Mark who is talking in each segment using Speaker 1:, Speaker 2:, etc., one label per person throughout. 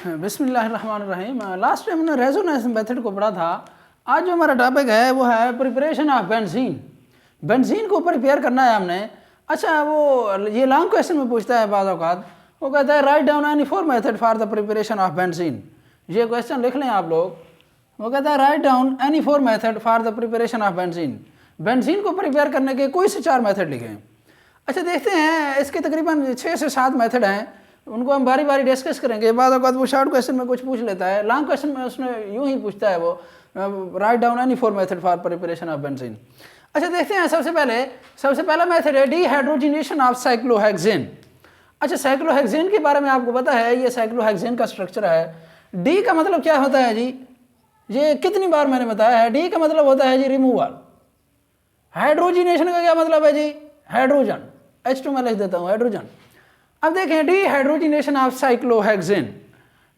Speaker 1: बिस्मिल्लाहिर्रहमानिर्रहीम। Last time हमने resonance method को पढ़ा था। आज जो हमारा टॉपिक है वो है प्रिपरेशन ऑफ बेंजीन। बेंजीन को प्रिपेयर करना है हमने। अच्छा, वो ये लॉन्ग क्वेश्चन में पूछता है बाज़ औक़ात, वो कहता है write down any four method for the preparation of benzene. ये क्वेश्चन लिख लें आप लोग। वो कहता है write down any four method for the preparation of benzene. Benzene को प्रिपेयर करने के कोई से 4 मेथड लिखें। अच्छा, देखते हैं इसके तकरीबन 6 से 7 मेथड हैं, उनको हम बारी बारी डिस्कस करेंगे। बाद औक़ात वो शॉर्ट क्वेश्चन में कुछ पूछ लेता है, लॉन्ग क्वेश्चन में उसने यूं ही पूछता है वो write down any four method for preparation of benzene. अच्छा, देखते हैं सबसे पहला मेथड है डीहाइड्रोजिनेशन ऑफ साइक्लोहेक्सेन। अच्छा, साइक्लोहेक्सेन के बारे में आपको पता है, ये साइक्लोहेक्सेन का स्ट्रक्चर है। डी का मतलब क्या होता है जी? ये कितनी बार मैंने बताया है, डी का मतलब होता है जी रिमूवल। हाइड्रोजिनेशन का क्या मतलब है जी? हाइड्रोजन। H2 में लिख देता हूँ, हाइड्रोजन। अब देखें डीहाइड्रोजिनेशन ऑफ साइक्लोहेक्सेन।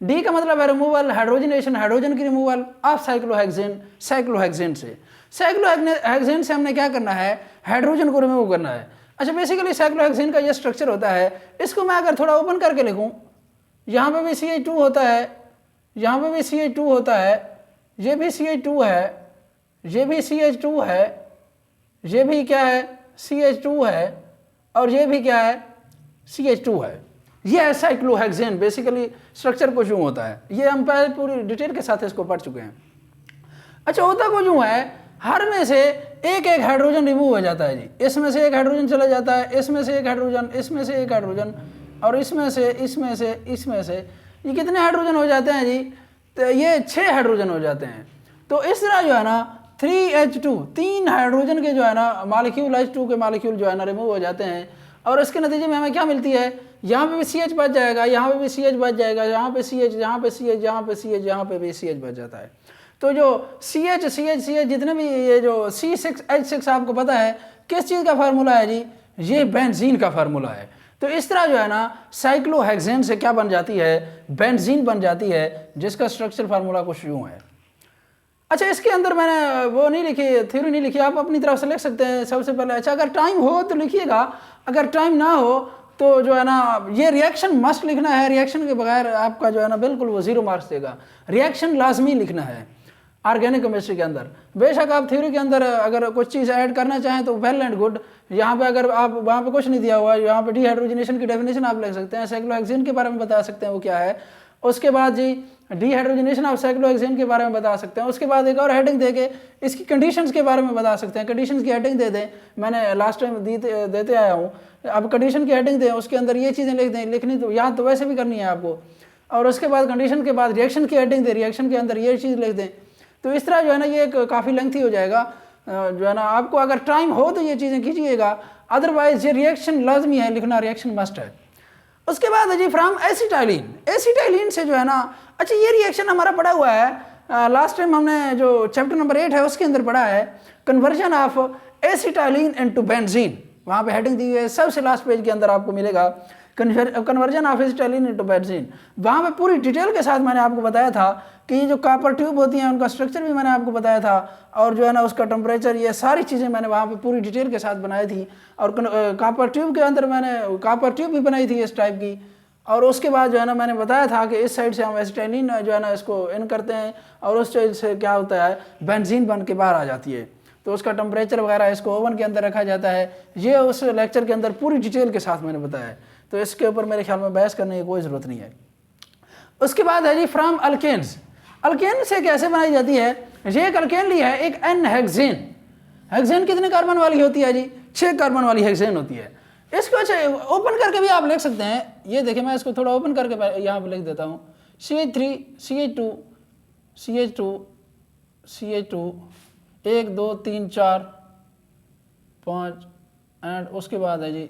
Speaker 1: डी का मतलब है रिमूवल, हाइड्रोजिनेशन हाइड्रोजन की रिमूवल ऑफ साइक्लोहेक्सेन, साइक्लोहेक्सेन से। साइक्लोहेक्सेन से हमने क्या करना है? हाइड्रोजन को रिमूव करना है। अच्छा, बेसिकली साइक्लोहेक्सेन का ये स्ट्रक्चर होता है। इसको मैं अगर थोड़ा ओपन करके लिखूँ, यहाँ पे भी CH2 होता है, यहाँ पे भी CH2 होता है, ये भी CH2 है, ये भी CH2 है, ये भी क्या है? CH2 है, और ये भी क्या है? CH2 है। ये है साइक्लोहेक्सेन। बेसिकली स्ट्रक्चर कुछ यूँ होता है। ये हम पहले पूरी डिटेल के साथ इसको पढ़ चुके हैं। अच्छा, होता कुछ यूँ है, हर में से एक एक हाइड्रोजन रिमूव हो जाता है जी। इसमें से एक हाइड्रोजन चला जाता है, इसमें से एक हाइड्रोजन, इसमें से एक हाइड्रोजन, और इसमें से इसमें से ये कितने हाइड्रोजन हो जाते हैं जी? तो ये 6 हाइड्रोजन हो जाते हैं। तो इस तरह जो है ना 3H2, 3 हाइड्रोजन के जो है ना मॉलिक्यूल, H2 के मॉलिक्यूल जो है ना रिमूव हो जाते हैं, और इसके नतीजे में हमें क्या मिलती है? यहाँ पे भी CH बच जाएगा, यहाँ पे भी CH बच जाएगा, यहाँ पे CH, यहाँ पे CH, यहाँ पे CH, यहाँ पे भी CH बच जाता है। तो जो CH जितने भी ये जो C6H6 आपको पता है किस चीज़ का फार्मूला है जी? ये बेंजीन का फार्मूला है। तो इस तरह जो है ना साइक्लोहेक्सेन से क्या बन जाती है? बेंजीन बन जाती है, जिसका स्ट्रक्चर फार्मूला कुछ यूँ है। अच्छा, इसके अंदर मैंने वो नहीं लिखी, थ्योरी नहीं लिखी, आप अपनी तरफ से लिख सकते हैं सबसे पहले। अच्छा, अगर टाइम हो तो लिखिएगा, अगर टाइम ना हो तो जो है ना ये रिएक्शन मस्ट लिखना है। रिएक्शन के बगैर आपका जो है ना बिल्कुल वो 0 मार्क्स देगा। रिएक्शन लाजमी लिखना है ऑर्गेनिक केमिस्ट्री के अंदर। बेशक आप थ्योरी के अंदर अगर कुछ चीज़ ऐड करना चाहें तो वेल एंड गुड। यहाँ पे अगर आप वहाँ पे कुछ नहीं दिया हुआ, यहाँ पे डीहाइड्रोजिनेशन की डेफिनेशन आप लिख सकते हैं, साइक्लोहेक्सेन के बारे में बता सकते हैं वो क्या है। उसके बाद जी डीहाइड्रोजिनेशन ऑफ साइक्लोहेक्सेन के बारे में बता सकते हैं। उसके बाद एक और हेडिंग देके इसकी कंडीशंस के बारे में बता सकते हैं। कंडीशंस की हेडिंग दे दें, मैंने लास्ट टाइम देते आया हूँ। अब कंडीशन की हेडिंग दें, उसके अंदर ये चीज़ें लिख दें, लिखनी तो याद तो वैसे भी करनी है आपको। और उसके बाद कंडीशन के बाद रिएक्शन की हेडिंग दें, रिएक्शन के अंदर ये चीज़ लिख दें। तो इस तरह जो है ना ये काफ़ी लेंथी हो जाएगा। जो है ना आपको अगर टाइम हो तो ये चीज़ें कीजिएगा, अदरवाइज ये रिएक्शन लाजमी है लिखना, रिएक्शन मस्ट है। उसके बाद है जी फ्रॉम एसिटाइलिन। एसिटाइलिन से जो है ना, अच्छा ये रिएक्शन हमारा पढ़ा हुआ है, लास्ट टाइम हमने जो चैप्टर नंबर 8 है उसके अंदर पढ़ा है, conversion of acetylene into benzene. वहाँ पे हेडिंग दी है, सबसे लास्ट पेज के अंदर आपको मिलेगा conversion of acetylene into benzene. वहाँ पे पूरी डिटेल के साथ मैंने आपको बताया था कि ये जो कॉपर ट्यूब होती हैं उनका स्ट्रक्चर भी मैंने आपको बताया था, और जो है ना उसका टेम्परेचर, ये सारी चीज़ें मैंने वहाँ पे पूरी डिटेल के साथ बनाई थी। और कॉपर ट्यूब के अंदर मैंने कॉपर ट्यूब भी बनाई थी इस टाइप की। और उसके बाद जो है ना मैंने बताया था कि इस साइड से हम एसिटाइलिन जो है ना इसको इन करते हैं, और उस साइड से क्या होता है? बेंजीन बन के बाहर आ जाती है। तो उसका टेम्परेचर वगैरह इसको ओवन के अंदर रखा जाता है। ये उस लेक्चर के अंदर पूरी डिटेल के साथ मैंने बताया है, तो इसके ऊपर मेरे ख्याल में बहस करने की कोई ज़रूरत नहीं है। उसके बाद है जी फ्रॉम अल्केन्स। अल्केन से कैसे बनाई जाती है? ये एक अल्केन ली है, एक एन हेक्सेन। हेक्सेन कितने कार्बन वाली होती है जी? 6 कार्बन वाली हेक्सेन होती है। इसको अच्छा ओपन करके भी आप लिख सकते हैं। ये देखिए, मैं इसको थोड़ा ओपन करके यहाँ पे लिख देता हूँ। CH3 CH2 CH2 CH2 1 2 3 4 5 and उसके बाद है जी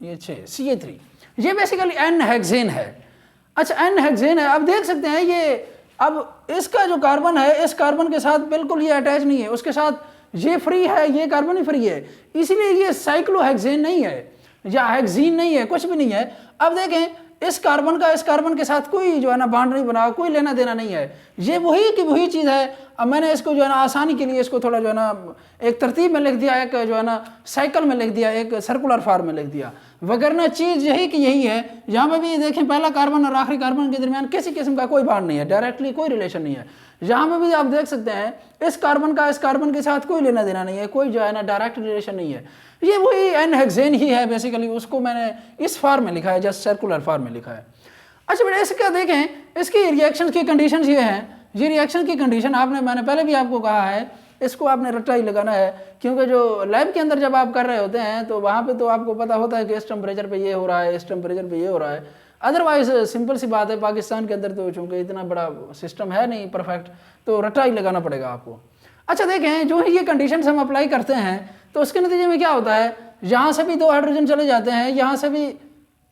Speaker 1: ये 6 CH3। ये बेसिकली एन हेक्सेन है। अच्छा, एन हेक्सेन है। अब देख सकते हैं ये, अब इसका जो कार्बन है इस कार्बन के साथ बिल्कुल ये अटैच नहीं है, उसके साथ ये फ्री है, ये कार्बन ही फ्री है, इसीलिए ये साइक्लोहेक्सेन नहीं है या हेक्सीन नहीं है, कुछ भी नहीं है। अब देखें इस कार्बन का इस कार्बन के साथ कोई जो है ना बॉन्ड नहीं बना, कोई लेना देना नहीं है, ये वही की वही चीज़ है। अब मैंने इसको जो है ना आसानी के लिए इसको थोड़ा जो है ना एक तरतीब में लिख दिया, एक जो है ना साइकिल में लिख दिया, एक सर्कुलर फॉर्म में लिख दिया। वगरना चीज़ यही कि यही है। यहाँ पे भी देखें पहला कार्बन और आखिरी कार्बन के दरमियान किसी किस्म का कोई बाड नहीं है, डायरेक्टली कोई रिलेशन नहीं है। यहाँ पे भी आप देख सकते हैं इस कार्बन का इस कार्बन के साथ कोई लेना देना नहीं है, कोई जो है ना डायरेक्ट रिलेशन नहीं है। ये वही एन हेक्सेन ही है बेसिकली, उसको मैंने इस फॉर्म में लिखा है, जस्ट सर्कुलर फॉर्म में लिखा है। अच्छा बेटा इसका देखें, इसकी रिएक्शन की कंडीशन ये हैं, ये रिएक्शन की कंडीशन मैंने पहले भी आपको कहा है, इसको आपने रट्टा ही लगाना है, क्योंकि जो लैब के अंदर जब आप कर रहे होते हैं तो वहाँ पे तो आपको पता होता है कि इस टेम्परेचर पे ये हो रहा है, इस टेम्परेचर पे ये हो रहा है। अदरवाइज सिंपल सी बात है, पाकिस्तान के अंदर तो चूँकि इतना बड़ा सिस्टम है नहीं परफेक्ट, तो रट्टा ही लगाना पड़ेगा आपको। अच्छा देखें, जो ये कंडीशन हम अप्लाई करते हैं तो उसके नतीजे में क्या होता है, यहाँ से भी 2 हाइड्रोजन चले जाते हैं, यहाँ से भी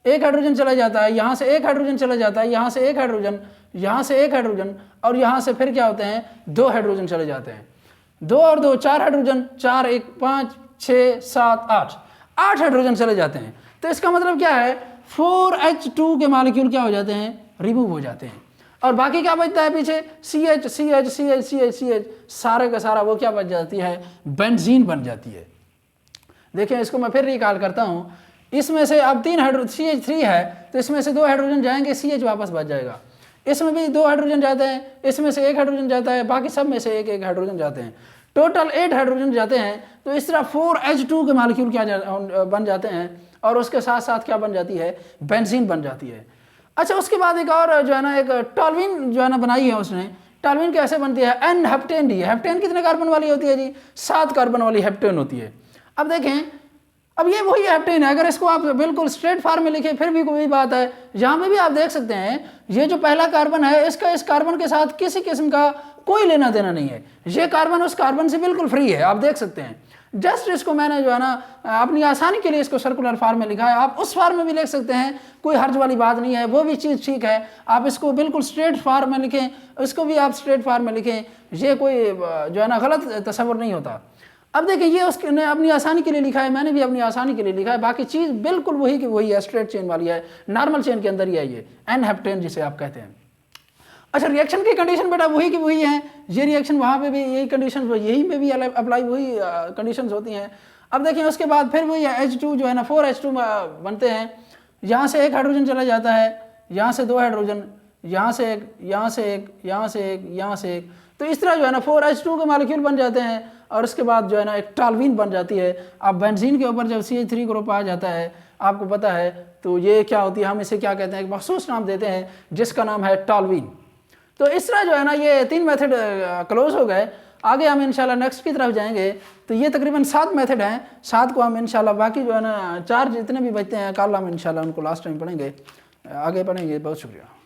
Speaker 1: 1 हाइड्रोजन चला जाता है, यहाँ से 1 हाइड्रोजन चला जाता है, यहाँ से 1 हाइड्रोजन, यहाँ से 1 हाइड्रोजन, और यहाँ से फिर क्या होते हैं 2 हाइड्रोजन चले जाते हैं। 2 और 2 4 हाइड्रोजन, 4 1 5 6 7 8 हाइड्रोजन चले जाते हैं। तो इसका मतलब क्या है, 4H2 के मॉलिक्यूल क्या हो जाते हैं, रिमूव हो जाते हैं, और बाकी क्या बचता है पीछे, CH CH CH CH CH, सारे का सारा वो क्या बच जाती है, बेंजीन बन जाती है। देखिए इसको मैं फिर रिकॉल करता हूँ, इसमें से अब 3 हाइड्रोजन CH3 है, तो इसमें से 2 हाइड्रोजन जाएंगे, CH वापस बच जाएगा। इसमें भी 2 हाइड्रोजन जाते हैं, इसमें से 1 हाइड्रोजन जाता है, बाकी सब में से 1 हाइड्रोजन जाते हैं, टोटल 8 हाइड्रोजन जाते हैं। तो इस तरह 4H2 के मॉलिक्यूल क्या बन जाते हैं, और उसके साथ साथ क्या बन जाती है, बेंजीन बन जाती है। अच्छा उसके बाद एक और जो है ना, एक टॉल्यूइन जो है ना बनाई है उसने। टॉल्यूइन कैसे बनती है, एन हेप्टेन डी। हेप्टेन कितने कार्बन वाली होती है जी, 7 कार्बन वाली हेप्टेन होती है। अब देखें, अब ये वही हेप्टेन है, अगर इसको आप बिल्कुल स्ट्रेट फॉर्म में लिखें फिर भी कोई बात है। यहाँ पे भी आप देख सकते हैं, ये जो पहला कार्बन है इसका इस कार्बन के साथ किसी किस्म का कोई लेना देना नहीं है, ये कार्बन उस कार्बन से बिल्कुल फ्री है, आप देख सकते हैं। जस्ट इसको मैंने जो है ना अपनी आसानी के लिए इसको सर्कुलर फॉर्म में लिखा है, आप उस फॉर्म में भी लिख सकते हैं, कोई हर्ज वाली बात नहीं है, वो भी चीज़ ठीक है। आप इसको बिल्कुल स्ट्रेट फॉर्म में लिखें, इसको भी आप स्ट्रेट फॉर्म में लिखें, ये कोई जो है ना गलत तस्वर नहीं होता। अब देखिए ये उसने अपनी आसानी के लिए लिखा है, मैंने भी अपनी आसानी के लिए लिखा है, बाकी चीज़ बिल्कुल वही की वही है, स्ट्रेट चेन वाली है, नॉर्मल चेन के अंदर ही है ये एन हेप्टेन जिसे आप कहते हैं। अच्छा रिएक्शन की कंडीशन बेटा वही की वही है, ये रिएक्शन वहाँ पे भी यही कंडीशन, यही में भी अप्लाई वही कंडीशंस होती हैं। अब देखिए उसके बाद फिर वही H2 जो है ना 4H2 बनते हैं, यहाँ से 1 हाइड्रोजन चला जाता है, यहाँ से 2 हाइड्रोजन, यहाँ से 1, यहाँ से 1, यहाँ से 1, यहाँ से 1, तो इस तरह जो है ना 4H2 के मॉलिक्यूल बन जाते हैं, और उसके बाद जो है ना एक टॉल्यूइन बन जाती है। अब बेंजीन के ऊपर जब CH3 ग्रुप आ जाता है, आपको पता है, तो ये क्या होती है, हम इसे क्या कहते हैं, एक मखसूस नाम देते हैं जिसका नाम है टॉल्यूइन। तो इस तरह जो है ना ये 3 मेथड क्लोज हो गए। आगे हम इंशाल्लाह नेक्स्ट की तरफ जाएंगे, तो ये तकरीबन 7 मेथड हैं, 7 को हम इंशाल्लाह, बाकी जो है ना 4 जितने भी बचते हैं कल हम इंशाल्लाह उनको लास्ट टाइम पढ़ेंगे, आगे पढ़ेंगे। बहुत शुक्रिया।